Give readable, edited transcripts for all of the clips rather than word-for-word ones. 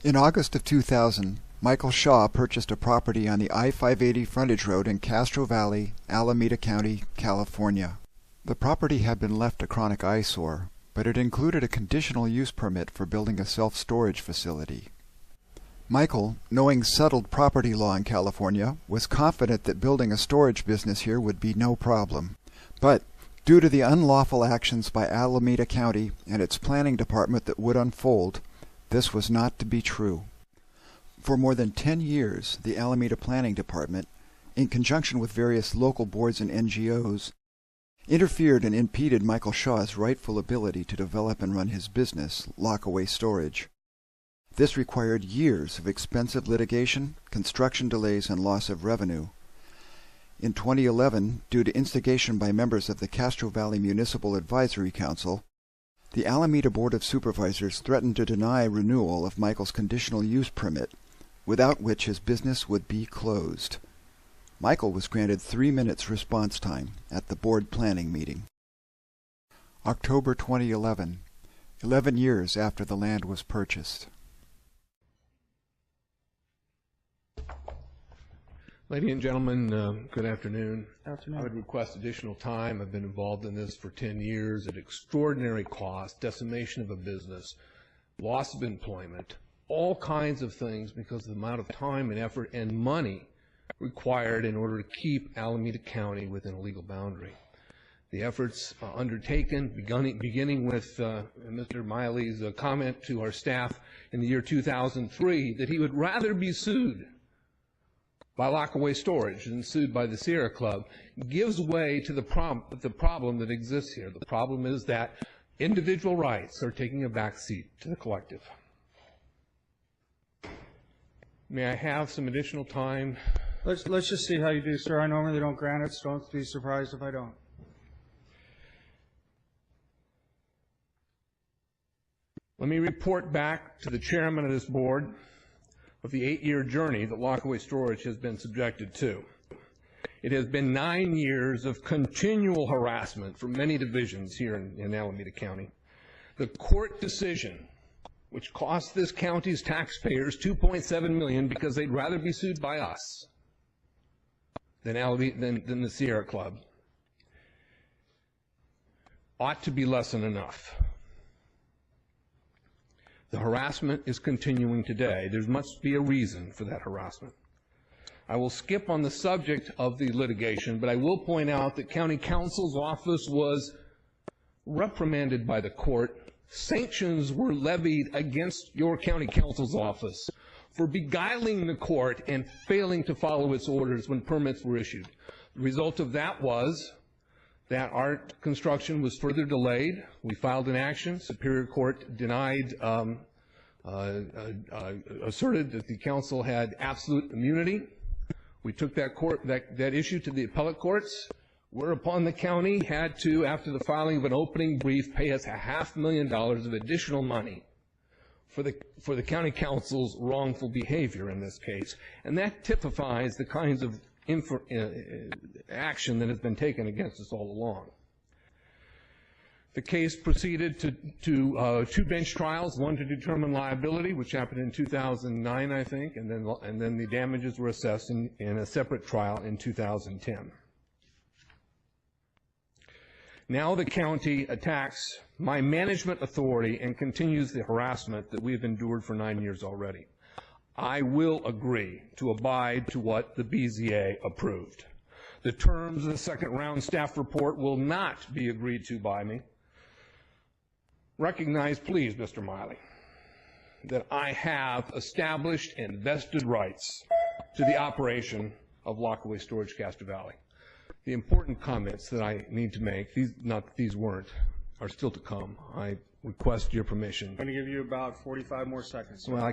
In August of 2000, Michael Shaw purchased a property on the I-580 frontage road in Castro Valley, Alameda County, California. The property had been left a chronic eyesore, but it included a conditional use permit for building a self-storage facility. Michael, knowing settled property law in California, was confident that building a storage business here would be no problem. But due to the unlawful actions by Alameda County and its planning department that would unfold, this was not to be true. For more than 10 years, the Alameda Planning Department, in conjunction with various local boards and NGOs, interfered and impeded Michael Shaw's rightful ability to develop and run his business, Lockaway Storage. This required years of expensive litigation, construction delays, and loss of revenue. In 2011, due to instigation by members of the Castro Valley Municipal Advisory Council, the Alameda Board of Supervisors threatened to deny renewal of Michael's conditional use permit, without which his business would be closed. Michael was granted 3 minutes response time at the board planning meeting. October 2011, 11 years after the land was purchased. Ladies and gentlemen, good afternoon. I would request additional time. I've been involved in this for 10 years at extraordinary cost, decimation of a business, loss of employment, all kinds of things because of the amount of time and effort and money required in order to keep Alameda County within a legal boundary. The efforts undertaken, beginning with Mr. Miley's comment to our staff in the year 2003 that he would rather be sued by Lockaway Storage than sued by the Sierra Club, gives way to the problem that exists here. The problem is that individual rights are taking a back seat to the collective. May I have some additional time? Let's just see how you do, sir. I normally don't grant it, so don't be surprised if I don't. Let me report back to the chairman of this board of the 8-year journey that Lockaway Storage has been subjected to. It has been 9 years of continual harassment from many divisions here in Alameda County. The court decision, which cost this county's taxpayers $2.7 million because they'd rather be sued by us than the Sierra Club, ought to be less than enough. The harassment is continuing today. There must be a reason for that harassment. I will skip on the subject of the litigation, but I will point out that County Counsel's office was reprimanded by the court. Sanctions were levied against your County Counsel's office for beguiling the court and failing to follow its orders when permits were issued. The result of that was that our construction was further delayed. We filed an action. Superior Court denied, asserted that the council had absolute immunity. We took that issue to the appellate courts, whereupon the county had to, after the filing of an opening brief, pay us $500,000 of additional money for the county council's wrongful behavior in this case. And that typifies the kinds of action that has been taken against us all along. The case proceeded to 2 bench trials, one to determine liability, which happened in 2009, I think, and then the damages were assessed in a separate trial in 2010. Now the county attacks my management authority and continues the harassment that we have endured for 9 years already. I will agree to abide to what the BZA approved. The terms of the second round staff report will not be agreed to by me. Recognize, please, Mr. Miley, that I have established and vested rights to the operation of Lockaway Storage Castro Valley. The important comments that I need to make, these weren't, are still to come. I request your permission. I'm going to give you about 45 more seconds. Well, I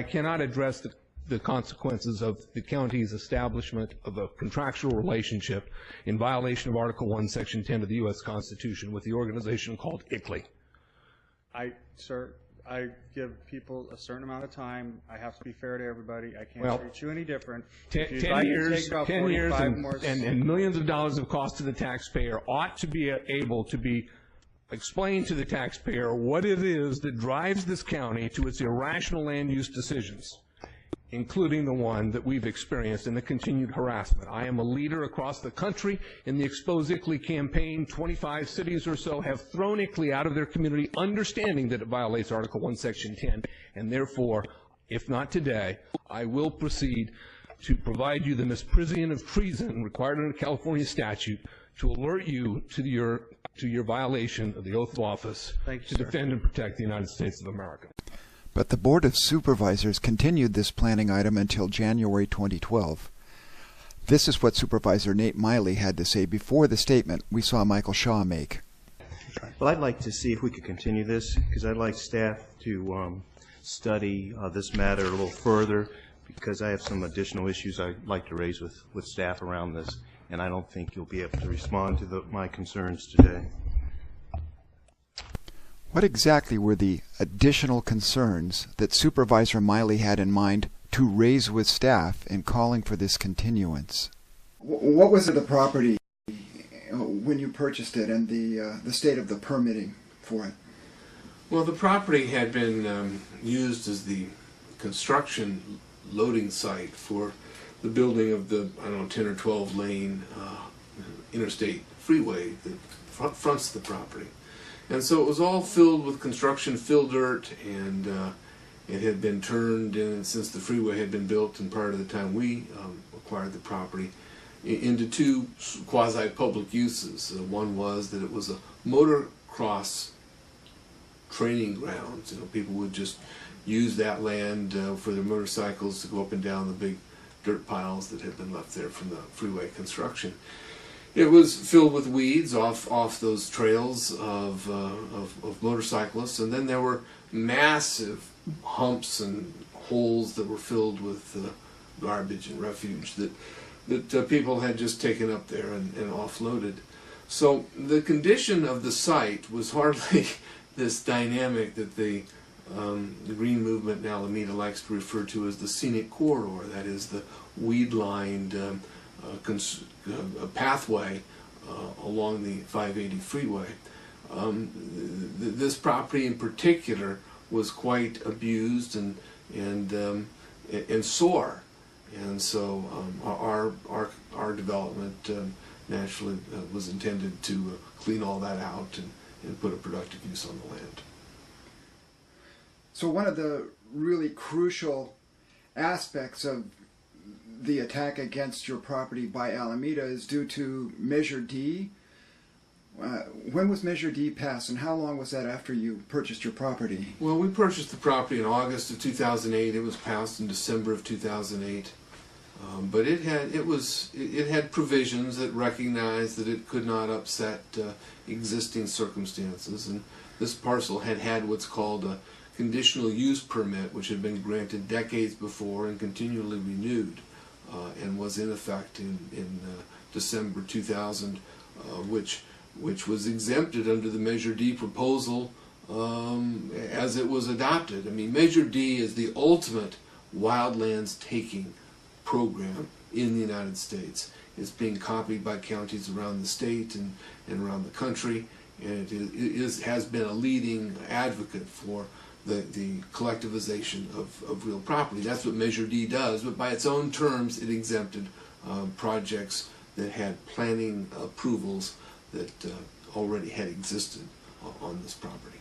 cannot address the consequences of the county's establishment of a contractual relationship in violation of Article 1, Section 10 of the U.S. Constitution with the organization called ICLEI. Sir, I give people a certain amount of time. I have to be fair to everybody. I can't treat you any different. 10 years and millions of dollars of cost to the taxpayer ought to be able to be explain to the taxpayer what it is that drives this county to its irrational land use decisions, including the one that we've experienced in the continued harassment. I am a leader across the country in the Expose ICLEI campaign. 25 cities or so have thrown ICLEI out of their community, understanding that it violates Article 1, Section 10, and therefore, if not today, I will proceed to provide you the misprision of treason required under California statute to alert you to your violation of the oath of office to defend and protect the United States of America. But the Board of Supervisors continued this planning item until January 2012. This is what Supervisor Nate Miley had to say before the statement we saw Michael Shaw make. Well, I'd like to see if we could continue this, because I'd like staff to study this matter a little further, because I have some additional issues I'd like to raise with staff around this, and I don't think you'll be able to respond to my concerns today. What exactly were the additional concerns that Supervisor Miley had in mind to raise with staff in calling for this continuance? What was the property when you purchased it and the state of the permitting for it? Well, the property had been used as the construction loading site for the building of the, 10 or 12 lane interstate freeway that fronts the property. And so it was all filled with construction fill dirt, and it had been turned in since the freeway had been built and prior to the time we acquired the property into two quasi-public uses. One was that it was a motocross training ground. People would just use that land for their motorcycles to go up and down the big dirt piles that had been left there from the freeway construction. It was filled with weeds off those trails of motorcyclists, and then there were massive humps and holes that were filled with garbage and refuge that people had just taken up there and offloaded. So the condition of the site was hardly this dynamic that the Green Movement in Alameda likes to refer to as the scenic corridor, that is the weed-lined a pathway along the 580 freeway. This property in particular was quite abused and sore, and so our development naturally was intended to clean all that out and put a productive use on the land. So one of the really crucial aspects of the attack against your property by Alameda is due to Measure D. When was Measure D passed, and how long was that after you purchased your property? Well, we purchased the property in August of 2008. It was passed in December of 2008. But it had provisions that recognized that it could not upset existing circumstances, and this parcel had what's called a conditional use permit, which had been granted decades before and continually renewed. And was in effect in December 2000, which was exempted under the Measure D proposal as it was adopted. I mean, Measure D is the ultimate wildlands taking program in the United States. It's being copied by counties around the state and around the country, and it has been a leading advocate for the collectivization of real property. That's what Measure D does, but by its own terms it exempted projects that had planning approvals that already had existed on this property.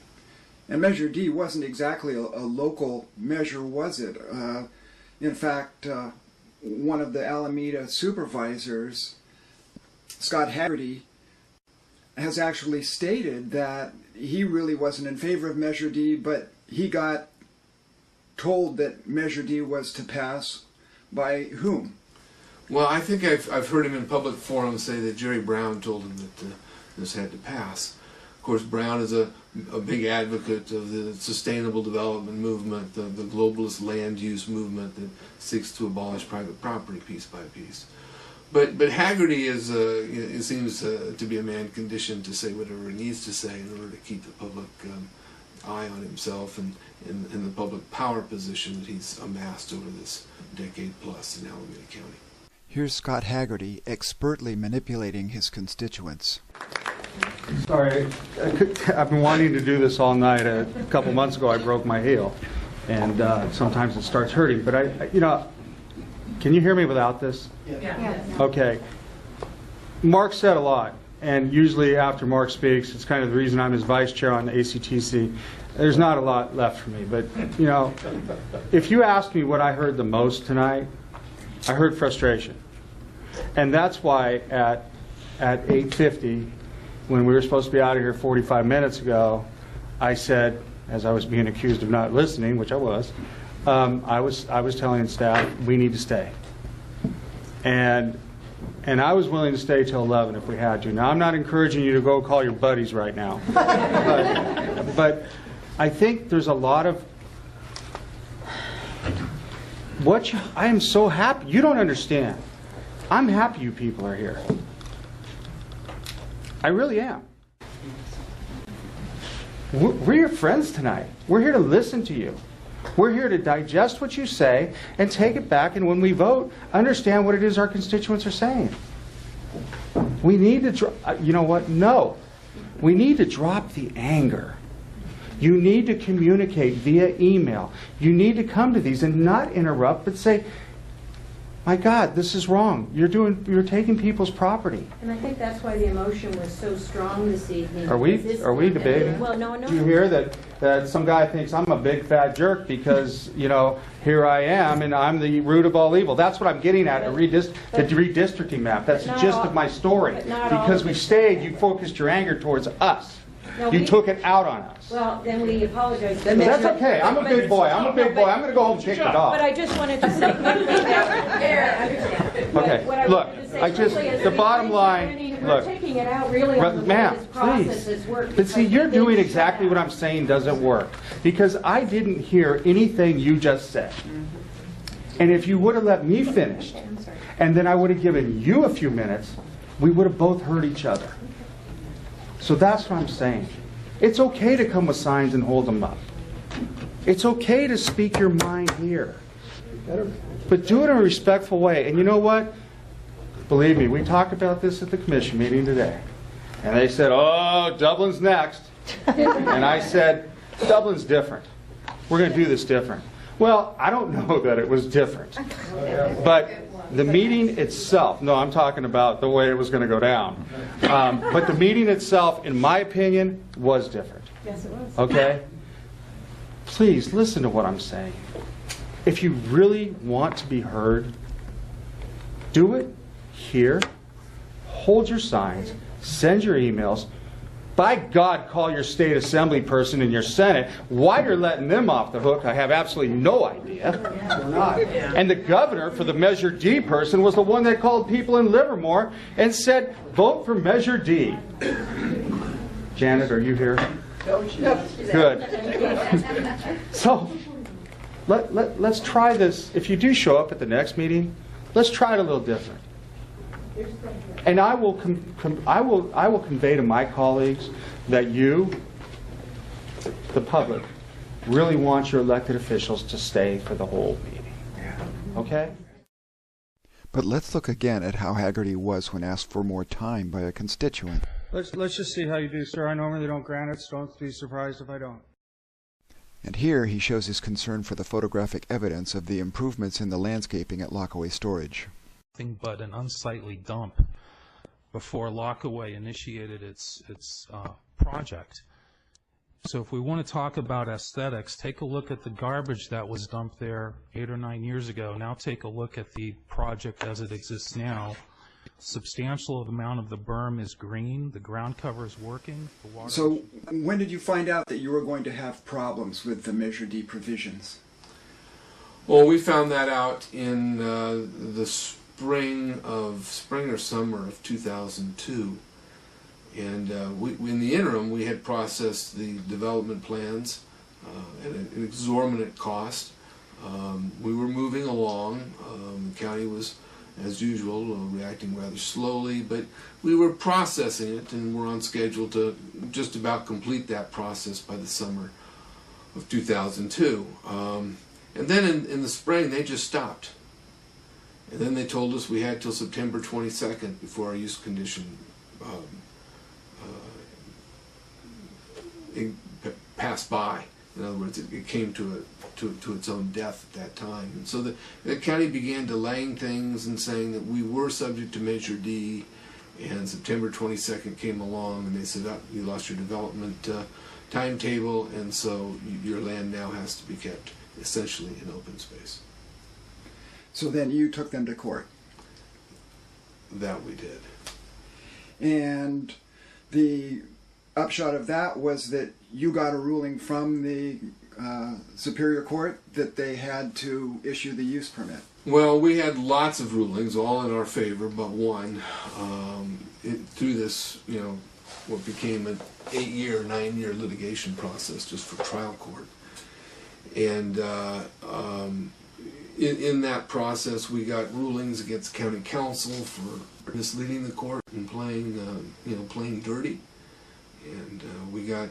And Measure D wasn't exactly a local measure, was it? In fact, one of the Alameda supervisors, Scott Haggerty, has actually stated that he really wasn't in favor of Measure D, but he got told that Measure D was to pass by whom? Well, I think I've heard him in public forums say that Jerry Brown told him that this had to pass. Of course, Brown is a big advocate of the sustainable development movement, the globalist land use movement that seeks to abolish private property piece by piece. But Haggerty seems to be a man conditioned to say whatever he needs to say in order to keep the public eye on himself and the public power position that he's amassed over this decade plus in Alameda County. Here's Scott Haggerty expertly manipulating his constituents. Sorry, I've been wanting to do this all night. A couple months ago, I broke my heel, and sometimes it starts hurting. But can you hear me without this? Yeah. Okay. Mark said a lot, and usually after Mark speaks, it's kind of the reason I'm his vice chair on the ACTC. There's not a lot left for me, but if you ask me what I heard the most tonight, I heard frustration, and that's why at 8:50. When we were supposed to be out of here 45 minutes ago, I said, as I was being accused of not listening, which I was, I was telling staff we need to stay, and I was willing to stay till 11 if we had to. Now I'm not encouraging you to go call your buddies right now, but I think there's a lot of I am so happy. You don't understand. I'm happy you people are here. I really am. We're your friends tonight. We're here to listen to you. We're here to digest what you say and take it back, and when we vote, understand what it is our constituents are saying. We need to, you know what? No. We need to drop the anger. You need to communicate via email. You need to come to these and not interrupt, but say, my God, this is wrong. You're taking people's property. And I think that's why the emotion was so strong this evening. Are we debating? Well, no. Do you hear that some guy thinks I'm a big fat jerk because, here I am and I'm the root of all evil? That's what I'm getting at, the redistricting map. That's the gist of my story. Because we stayed, you focused your anger towards us. You took it out on us. Well, then we apologize. That's okay. I'm a big boy. I'm going to go home and kick the dog. But I just wanted to say Okay, look, the bottom line, look, taking it out really on the way this process has worked. But see, you're doing exactly what I'm saying doesn't work. Because I didn't hear anything you just said. And if you would have let me finish, and then I would have given you a few minutes, we would have both heard each other. So that's what I'm saying. It's okay to come with signs and hold them up. It's okay to speak your mind here. But do it in a respectful way. And you know what? Believe me, we talked about this at the commission meeting today. And they said, oh, Dublin's next. And I said, Dublin's different. We're going to do this different. Well, I don't know that it was different. But the meeting itself, no, I'm talking about the way it was going to go down. But the meeting itself, in my opinion, was different. Yes, it was. Okay? Please listen to what I'm saying. If you really want to be heard, do it here. Hold your signs. Send your emails. By God, call your state assembly person and your Senate. Why you're letting them off the hook, I have absolutely no idea. And the governor for the Measure D person was the one that called people in Livermore and said, vote for Measure D. Janet, are you here? Good. So, let's try this. If you do show up at the next meeting, let's try it a little different. And I will convey to my colleagues that you, the public, really want your elected officials to stay for the whole meeting. Okay? But let's look again at how Haggerty was when asked for more time by a constituent. Let's just see how you do, sir. I normally don't grant it, so don't be surprised if I don't. And here he shows his concern for the photographic evidence of the improvements in the landscaping at Lockaway Storage. But an unsightly dump before Lockaway initiated its project. So if we want to talk about aesthetics, take a look at the garbage that was dumped there 8 or 9 years ago. Now take a look at the project as it exists now. Substantial amount of the berm is green. The ground cover is working. The water. So when did you find out that you were going to have problems with the Measure D provisions? Well, we found that out in the spring or summer of 2002, and in the interim we had processed the development plans at an exorbitant cost. We were moving along. The county was, as usual, reacting rather slowly, but we were processing it, and we're on schedule to just about complete that process by the summer of 2002. And then in the spring they just stopped. And then they told us we had till September 22nd before our use condition passed by. In other words, it came to its own death at that time. And so the county began delaying things and saying that we were subject to Measure D, and September 22nd came along and they said, oh, you lost your development timetable, and so your land now has to be kept essentially in open space. So then you took them to court. That we did. And the upshot of that was that you got a ruling from the Superior Court that they had to issue the use permit. Well, we had lots of rulings, all in our favor, but one. Through this, what became an 8-year, 9-year litigation process just for trial court. And in that process, we got rulings against county council for misleading the court and playing dirty. And we got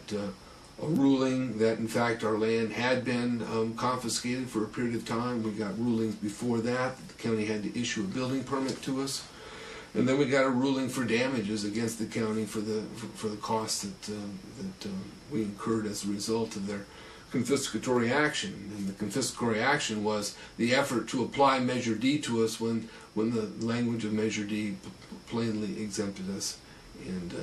a ruling that, in fact, our land had been confiscated for a period of time. We got rulings before that the county had to issue a building permit to us. And then we got a ruling for damages against the county for the costs that we incurred as a result of their confiscatory action. And the confiscatory action was the effort to apply Measure D to us when the language of Measure D plainly exempted us. And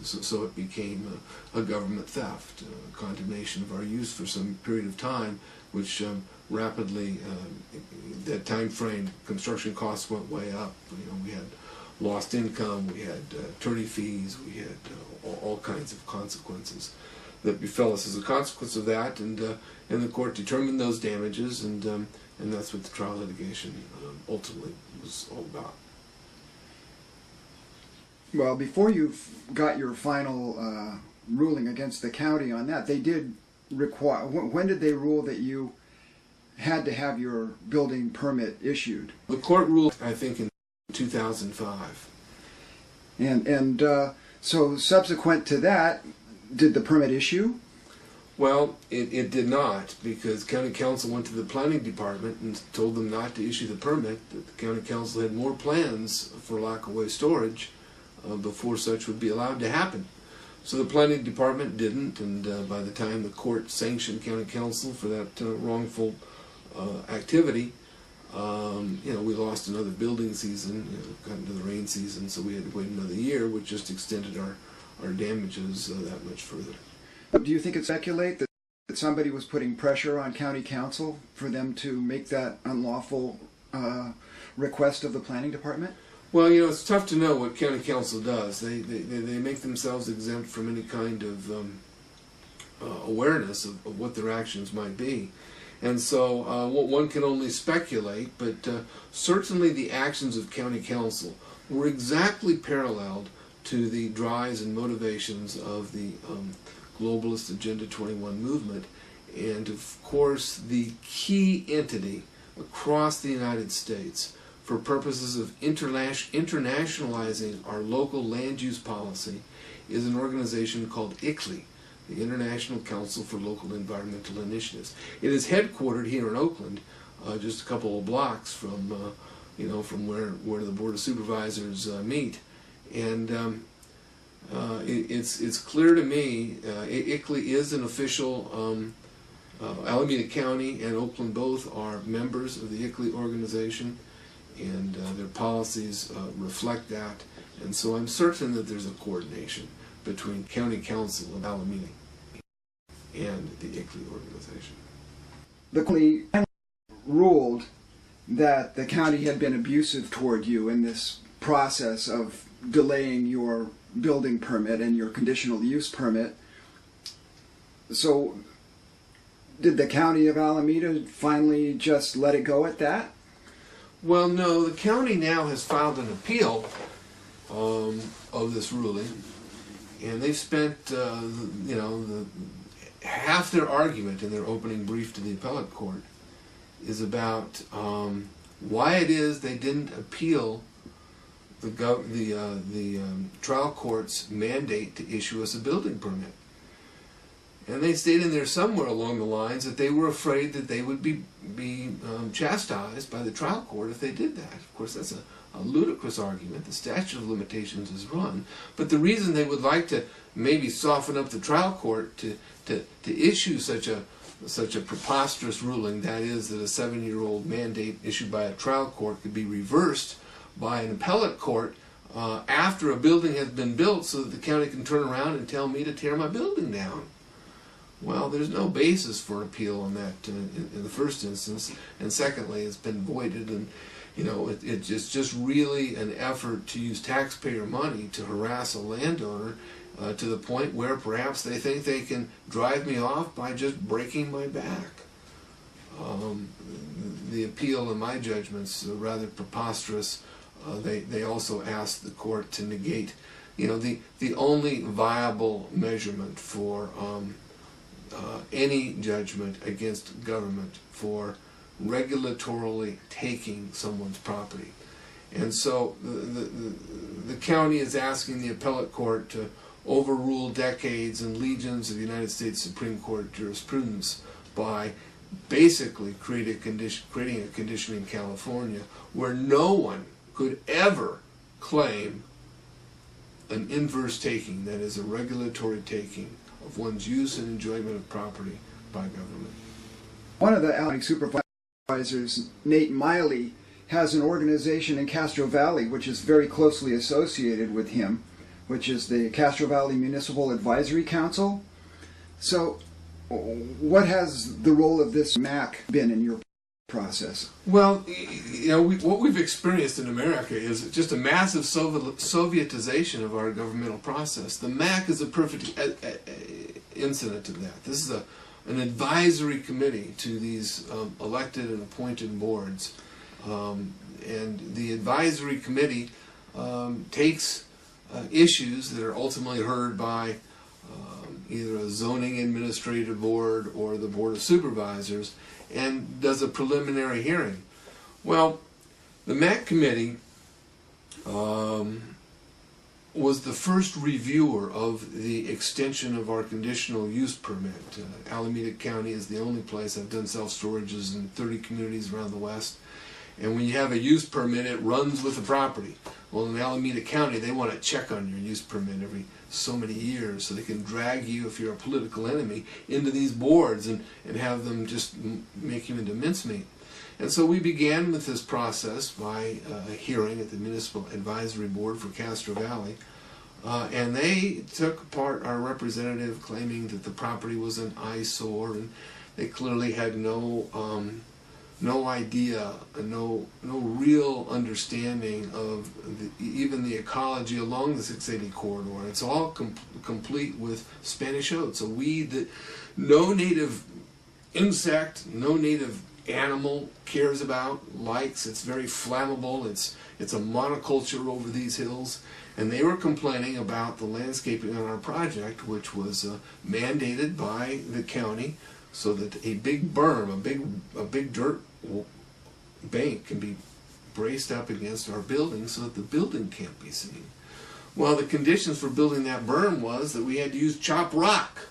so it became a government theft, condemnation of our use for some period of time, which rapidly, that time frame, construction costs went way up. We had lost income, we had attorney fees, we had all kinds of consequences that befell us as a consequence of that, and the court determined those damages, and that's what the trial litigation ultimately was all about. Well, before you got your final ruling against the county on that, they did require. When did they rule that you had to have your building permit issued? The court ruled, I think, in 2005. And so subsequent to that, did the permit issue? Well, it did not, because county council went to the planning department and told them not to issue the permit, that the county council had more plans for lock-away storage before such would be allowed to happen. So the planning department didn't, and by the time the court sanctioned county council for that wrongful activity, we lost another building season, got into the rain season, so we had to wait another year, which just extended our damages that much further. Do you think it's speculate that somebody was putting pressure on county council for them to make that unlawful request of the planning department? Well, it's tough to know what county council does. They make themselves exempt from any kind of awareness of what their actions might be. And so one can only speculate, but certainly the actions of county council were exactly paralleled to the drives and motivations of the globalist Agenda 21 movement. And of course, the key entity across the United States for purposes of internationalizing our local land use policy is an organization called ICLEI, the International Council for Local Environmental Initiatives. It is headquartered here in Oakland, just a couple of blocks from where the Board of Supervisors meet. And it's clear to me, ICLEI is an official. Alameda County and Oakland both are members of the ICLEI organization, and their policies reflect that. And so I'm certain that there's a coordination between County Council of Alameda and the ICLEI organization. The county ruled that the county had been abusive toward you in this process of delaying your building permit and your conditional use permit. So did the county of Alameda finally just let it go at that? Well, no, the county now has filed an appeal of this ruling, and they've spent, half their argument in their opening brief to the appellate court is about why it is they didn't appeal the trial court's mandate to issue us a building permit. And they stated in there somewhere along the lines that they were afraid that they would be chastised by the trial court if they did that. Of course, that's a ludicrous argument. The statute of limitations is run. But the reason they would like to maybe soften up the trial court to issue such a preposterous ruling, that is, that a 7-year-old mandate issued by a trial court could be reversed by an appellate court after a building has been built, so that the county can turn around and tell me to tear my building down. Well, there's no basis for an appeal on that in the first instance, and secondly, it's been voided, and it's just really an effort to use taxpayer money to harass a landowner to the point where perhaps they think they can drive me off by just breaking my back. The appeal, in my judgment's rather preposterous. They also asked the court to negate, the only viable measurement for any judgment against government for regulatorily taking someone's property. And so the county is asking the appellate court to overrule decades and legions of United States Supreme Court jurisprudence by basically creating a condition in California where no one could ever claim an inverse taking, that is a regulatory taking of one's use and enjoyment of property by government. One of the county supervisors, Nate Miley, has an organization in Castro Valley which is very closely associated with him, which is the Castro Valley Municipal Advisory Council. So what has the role of this MAC been in your process? Well, what we've experienced in America is just a massive Sovietization of our governmental process. The MAC is a perfect incident of that. This is an advisory committee to these elected and appointed boards. And the advisory committee takes issues that are ultimately heard by either a zoning administrative board or the Board of Supervisors, and does a preliminary hearing. Well, the MAC committee was the first reviewer of the extension of our conditional use permit. Alameda County is the only place. I've done self-storages in 30 communities around the West. And when you have a use permit, it runs with the property. Well, in Alameda County, they want to check on your use permit every so many years so they can drag you, if you're a political enemy, into these boards and have them just make you into mincemeat. And so we began with this process by a hearing at the Municipal Advisory Board for Castro Valley. And they took apart our representative claiming that the property was an eyesore, and they clearly had no idea, no real understanding of even the ecology along the 680 corridor. It's all complete with Spanish oats, a weed that no native insect, no native animal cares about, likes. It's very flammable. It's a monoculture over these hills. And they were complaining about the landscaping on our project, which was mandated by the county, so that a big berm, a big dirt bank can be braced up against our building so that the building can't be seen. Well, the conditions for building that berm was that we had to use chopped rock.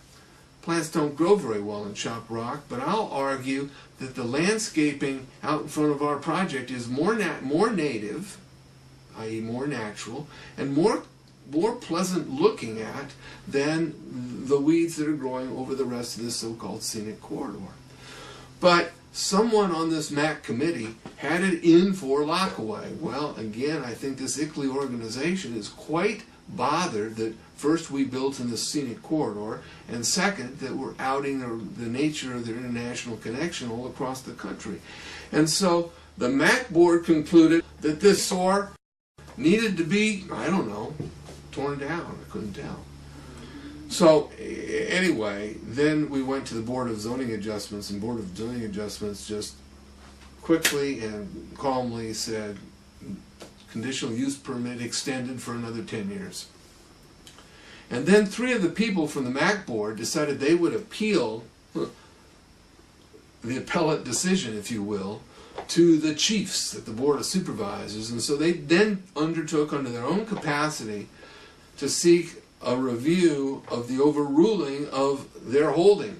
Plants don't grow very well in chopped rock, but I'll argue that the landscaping out in front of our project is more native, i.e. more natural, and more pleasant looking at than the weeds that are growing over the rest of this so-called scenic corridor. But someone on this MAC committee had it in for lockaway. Well, again, I think this ICLEI organization is quite bothered that first we built in the scenic corridor, and second that we're outing the nature of their international connection all across the country. And so the MAC board concluded that this SOAR needed to be, I don't know, torn down. I couldn't tell. So anyway, then we went to the Board of Zoning Adjustments, and Board of Zoning Adjustments just quickly and calmly said, conditional use permit extended for another 10 years. And then 3 of the people from the MAC board decided they would appeal the appellate decision, if you will, to the chiefs at the Board of Supervisors. And so they then undertook under their own capacity to seek a review of the overruling of their holding.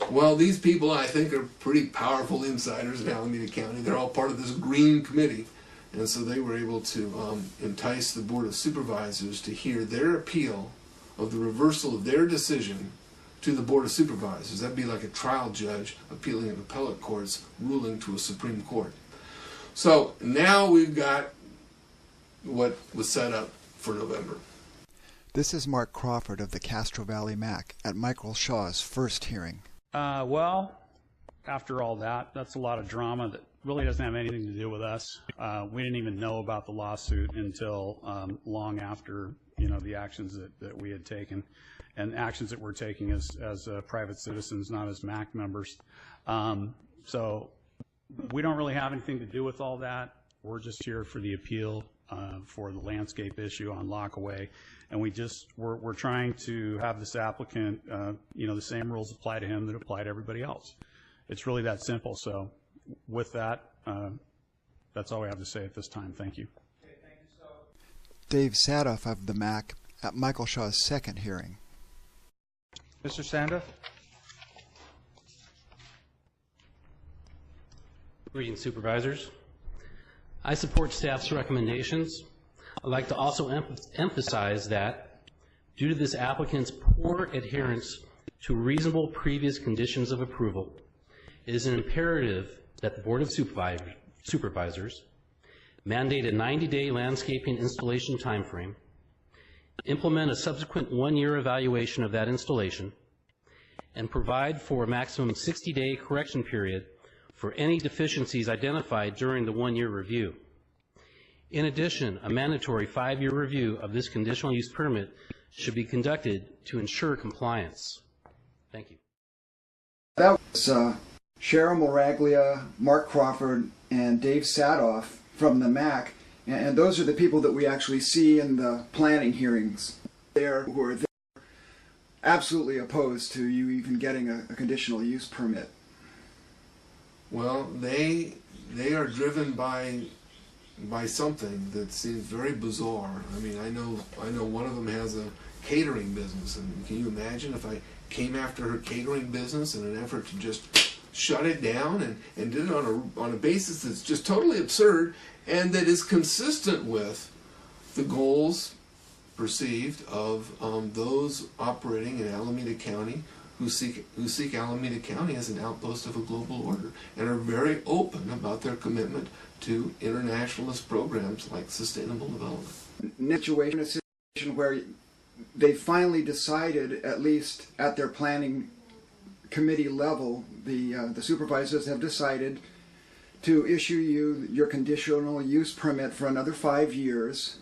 Well, these people, I think, are pretty powerful insiders in Alameda County. They're all part of this green committee. And so they were able to entice the Board of Supervisors to hear their appeal of the reversal of their decision to the Board of Supervisors. That'd be like a trial judge appealing an appellate court's ruling to a Supreme Court. So now we've got what was set up for November. This is Mark Crawford of the Castro Valley MAC at Michael Shaw's first hearing. Well, after all that, that's a lot of drama that really doesn't have anything to do with us. We didn't even know about the lawsuit until long after, the actions that we had taken, and actions that we're taking as private citizens, not as MAC members. So we don't really have anything to do with all that. We're just here for the appeal for the landscape issue on Lockaway, and we're trying to have this applicant, the same rules apply to him that apply to everybody else. It's really that simple. So with that, that's all we have to say at this time. Thank you. Okay, thank you. Dave Sadoff of the MAC at Michael Shaw's second hearing. Mr. Sandoff? Greetings, Supervisors. I support staff's recommendations. I'd like to also emphasize that due to this applicant's poor adherence to reasonable previous conditions of approval, it is an imperative that the Board of Supervisors mandate a 90-day landscaping installation timeframe, implement a subsequent one-year evaluation of that installation, and provide for a maximum 60-day correction period for any deficiencies identified during the one-year review. In addition, a mandatory 5-year review of this conditional use permit should be conducted to ensure compliance. Thank you. That was Cheryl Moraglia, Mark Crawford, and Dave Sadoff from the MAC, and those are the people that we actually see in the planning hearings there who are there absolutely opposed to you even getting a conditional use permit. Well, they are driven by something that seems very bizarre. I mean, I know one of them has a catering business, and can you imagine if I came after her catering business in an effort to just shut it down and did it on a basis that's just totally absurd and that is consistent with the goals perceived of those operating in Alameda County who seek Alameda County as an outpost of a global order and are very open about their commitment to internationalist programs like sustainable development. A situation where they finally decided, at least at their planning committee level, the supervisors have decided to issue you your conditional use permit for another 5 years.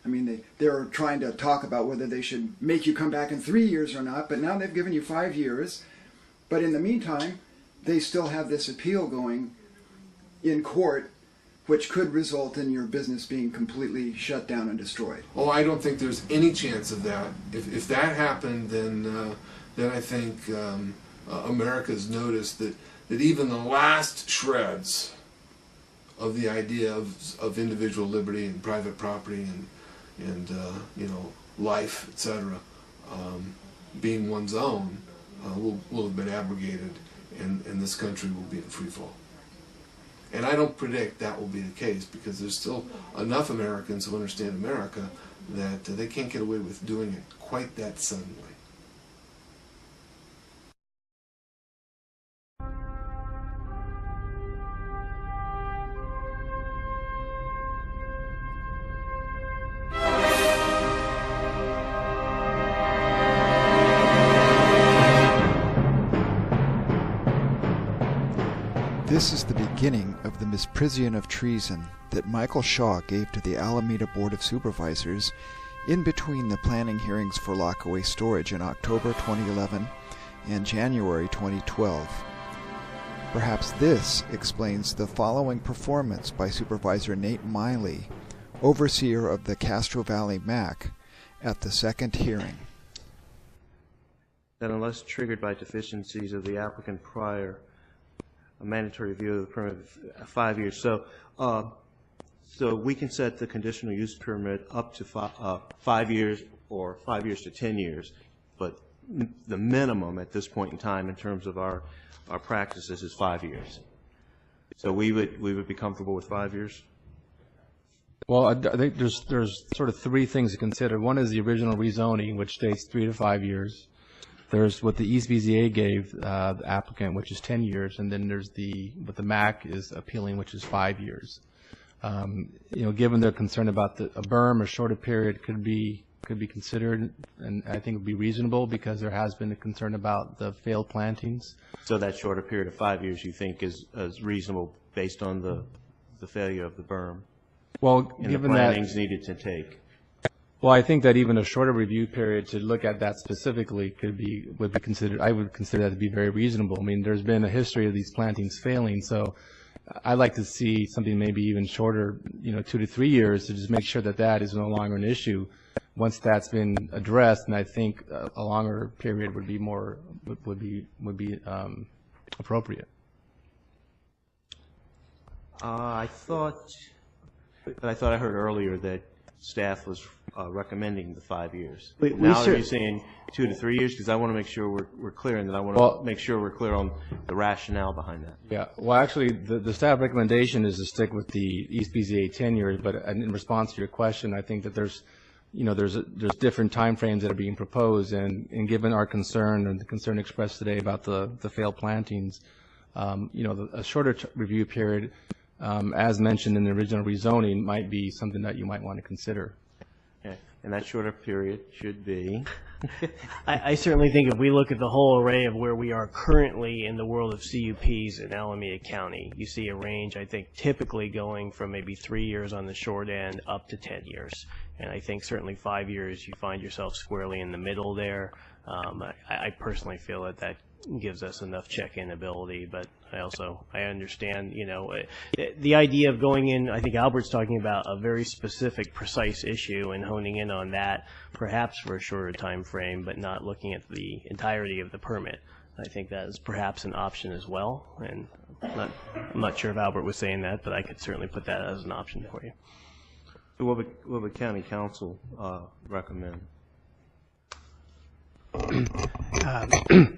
I mean, they're trying to talk about whether they should make you come back in 3 years or not, but now they've given you 5 years. But in the meantime, they still have this appeal going in court, which could result in your business being completely shut down and destroyed. Oh, I don't think there's any chance of that. If that happened, then I think America's noticed that even the last shreds of the idea of individual liberty and private property and life, etc., being one's own, will have been abrogated, and this country will be in free fall. And I don't predict that will be the case, because there's still enough Americans who understand America that they can't get away with doing it quite that suddenly. This is the beginning of the misprision of treason that Michael Shaw gave to the Alameda Board of Supervisors in between the planning hearings for lockaway storage in October 2011 and January 2012. Perhaps this explains the following performance by Supervisor Nate Miley, overseer of the Castro Valley MAC, at the second hearing. That unless triggered by deficiencies of the applicant prior, a mandatory review of the permit of 5 years. So So we can set the conditional use permit up to 5 years or 5 years to 10 years, but the minimum at this point in time in terms of our practices is 5 years. So we would be comfortable with 5 years? Well, I think there's sort of three things to consider. One is the original rezoning, which states 3 to 5 years. There's what the East BZA gave the applicant, which is 10 years, and then there's what the MAC is appealing, which is 5 years. Given their concern about a berm or shorter period could be considered, and I think it would be reasonable because there has been a concern about the failed plantings. So that shorter period of 5 years you think is reasonable based on the failure of the berm? Well, and given the that plantings needed to take. Well, I think that even a shorter review period to look at that specifically would be considered. I would consider that to be very reasonable. I mean, there's been a history of these plantings failing, so I'd like to see something maybe even shorter, 2 to 3 years, to just make sure that that is no longer an issue. Once that's been addressed, and I think a longer period would be appropriate. I thought I heard earlier that staff was recommending the 5 years. Now are you saying 2 to 3 years? Because I want to make sure we're clear, and then I want to make sure we're clear on the rationale behind that. Yeah. Well, actually, the staff recommendation is to stick with the East BZA 10 years. But in response to your question, I think that there's different timeframes that are being proposed, and given our concern and the concern expressed today about the failed plantings, a shorter review period, as mentioned in the original rezoning, might be something that you might want to consider. Okay. And that shorter period should be? I certainly think if we look at the whole array of where we are currently in the world of CUPs in Alameda County, you see a range, I think, typically going from maybe 3 years on the short end up to 10 years. And I think certainly 5 years, you find yourself squarely in the middle there. I personally feel that gives us enough check-in ability, but I understand, the idea of going in, I think Albert's talking about a very specific, precise issue and honing in on that, perhaps for a shorter time frame, but not looking at the entirety of the permit. I think that is perhaps an option as well, and I'm not sure if Albert was saying that, but I could certainly put that as an option for you. So what would County Council recommend?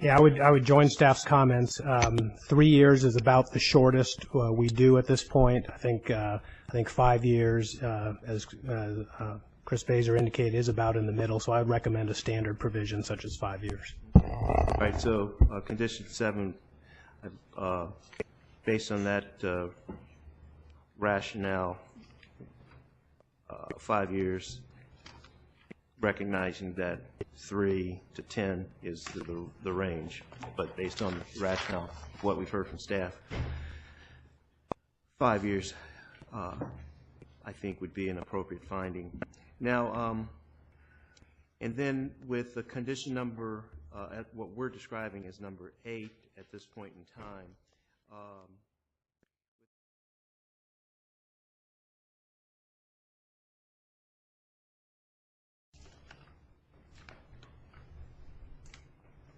Yeah, I would join staff's comments. 3 years is about the shortest we do at this point. I think 5 years, as Chris Baser indicated, is about in the middle. So I would recommend a standard provision such as 5 years. All right. So condition 7, based on that rationale, 5 years. Recognizing that 3 to 10 is the range, but based on the rationale, what we've heard from staff, 5 years, I think, would be an appropriate finding. Now, and then with the condition number, at what we're describing as number 8 at this point in time,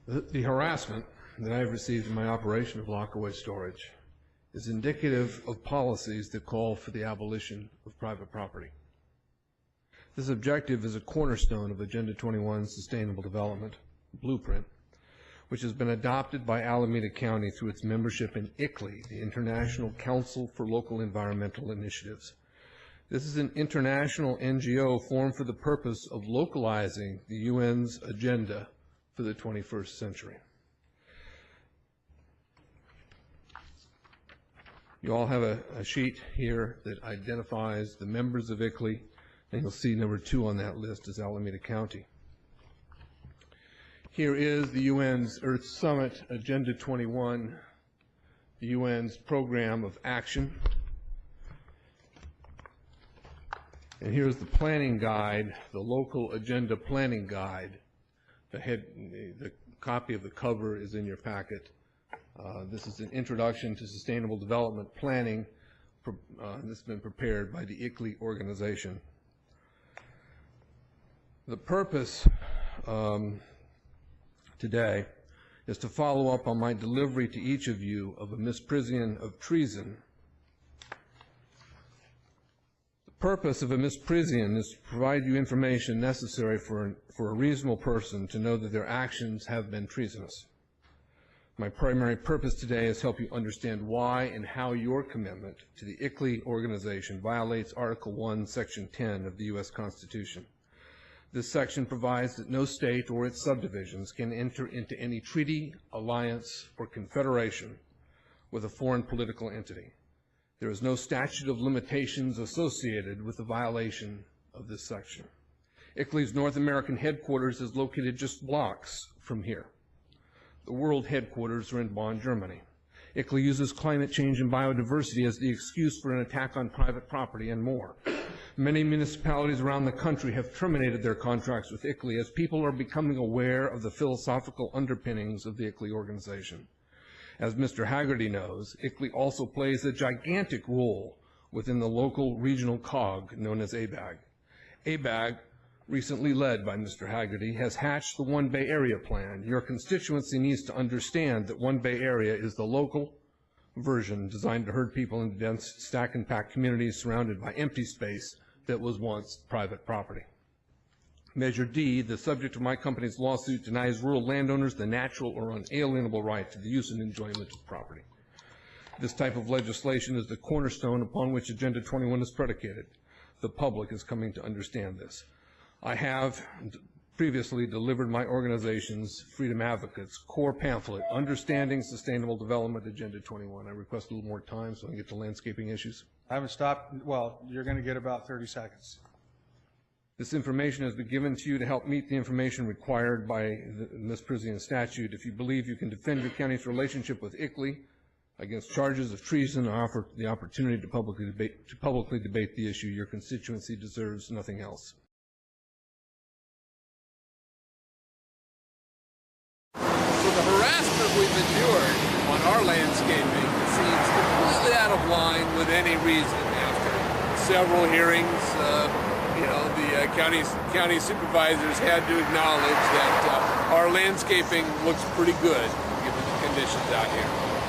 The harassment that I've received in my operation of lockaway storage is indicative of policies that call for the abolition of private property. This objective is a cornerstone of Agenda 21's Sustainable Development Blueprint, which has been adopted by Alameda County through its membership in ICLEI, the International Council for Local Environmental Initiatives. This is an international NGO formed for the purpose of localizing the UN's agenda for the 21st century. You all have a sheet here that identifies the members of ICLEI, and you'll see number 2 on that list is Alameda County. Here is the UN's Earth Summit Agenda 21, the UN's program of action. And here's the planning guide, the local agenda planning guide. The copy of the cover is in your packet. This is an introduction to sustainable development planning. This has been prepared by the ICLEI organization. The purpose today is to follow up on my delivery to each of you of a misprision of treason purpose of a misprision is to provide you information necessary for a reasonable person to know that their actions have been treasonous. My primary purpose today is to help you understand why and how your commitment to the ICLEI organization violates Article 1, Section 10 of the U.S. Constitution. This section provides that no state or its subdivisions can enter into any treaty, alliance, or confederation with a foreign political entity. There is no statute of limitations associated with the violation of this section. ICLEI's North American headquarters is located just blocks from here. The world headquarters are in Bonn, Germany. ICLEI uses climate change and biodiversity as the excuse for an attack on private property and more. Many municipalities around the country have terminated their contracts with ICLEI as people are becoming aware of the philosophical underpinnings of the ICLEI organization. As Mr. Haggerty knows, ICLEI also plays a gigantic role within the local regional cog known as ABAG. ABAG, recently led by Mr. Haggerty, has hatched the One Bay Area plan. Your constituency needs to understand that One Bay Area is the local version designed to herd people into dense stack and pack communities surrounded by empty space that was once private property. Measure D, the subject of my company's lawsuit, denies rural landowners the natural or unalienable right to the use and enjoyment of property. This type of legislation is the cornerstone upon which Agenda 21 is predicated. The public is coming to understand this. I have previously delivered my organization's Freedom Advocates core pamphlet, Understanding Sustainable Development, Agenda 21. I request a little more time so I can get to landscaping issues. I haven't stopped. Well, you're going to get about 30 seconds. This information has been given to you to help meet the information required by the Misprision statute. If you believe you can defend your county's relationship with ICLEI against charges of treason, I offer the opportunity to publicly debate the issue. Your constituency deserves nothing else. So the harassment we've endured on our landscaping seems completely out of line with any reason. After several hearings, the county supervisors had to acknowledge that our landscaping looks pretty good given the conditions out here.